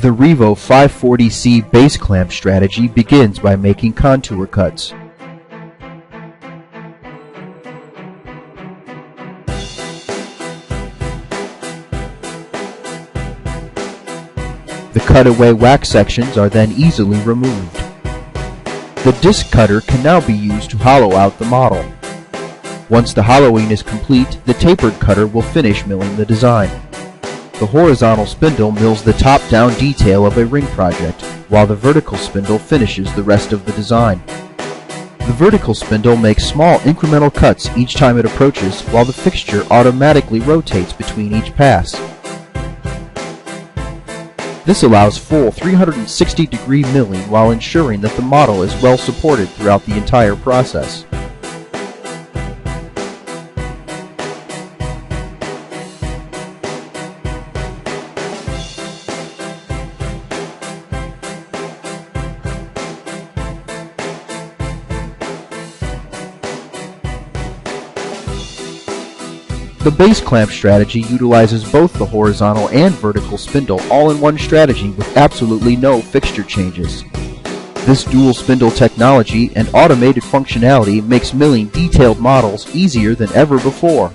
The Revo540C base clamp strategy begins by making contour cuts. The cutaway wax sections are then easily removed. The disc cutter can now be used to hollow out the model. Once the hollowing is complete, the tapered cutter will finish milling the design. The horizontal spindle mills the top-down detail of a ring project, while the vertical spindle finishes the rest of the design. The vertical spindle makes small incremental cuts each time it approaches, while the fixture automatically rotates between each pass. This allows full 360-degree milling while ensuring that the model is well supported throughout the entire process. The base clamp strategy utilizes both the horizontal and vertical spindle all in one strategy with absolutely no fixture changes. This dual spindle technology and automated functionality makes milling detailed models easier than ever before.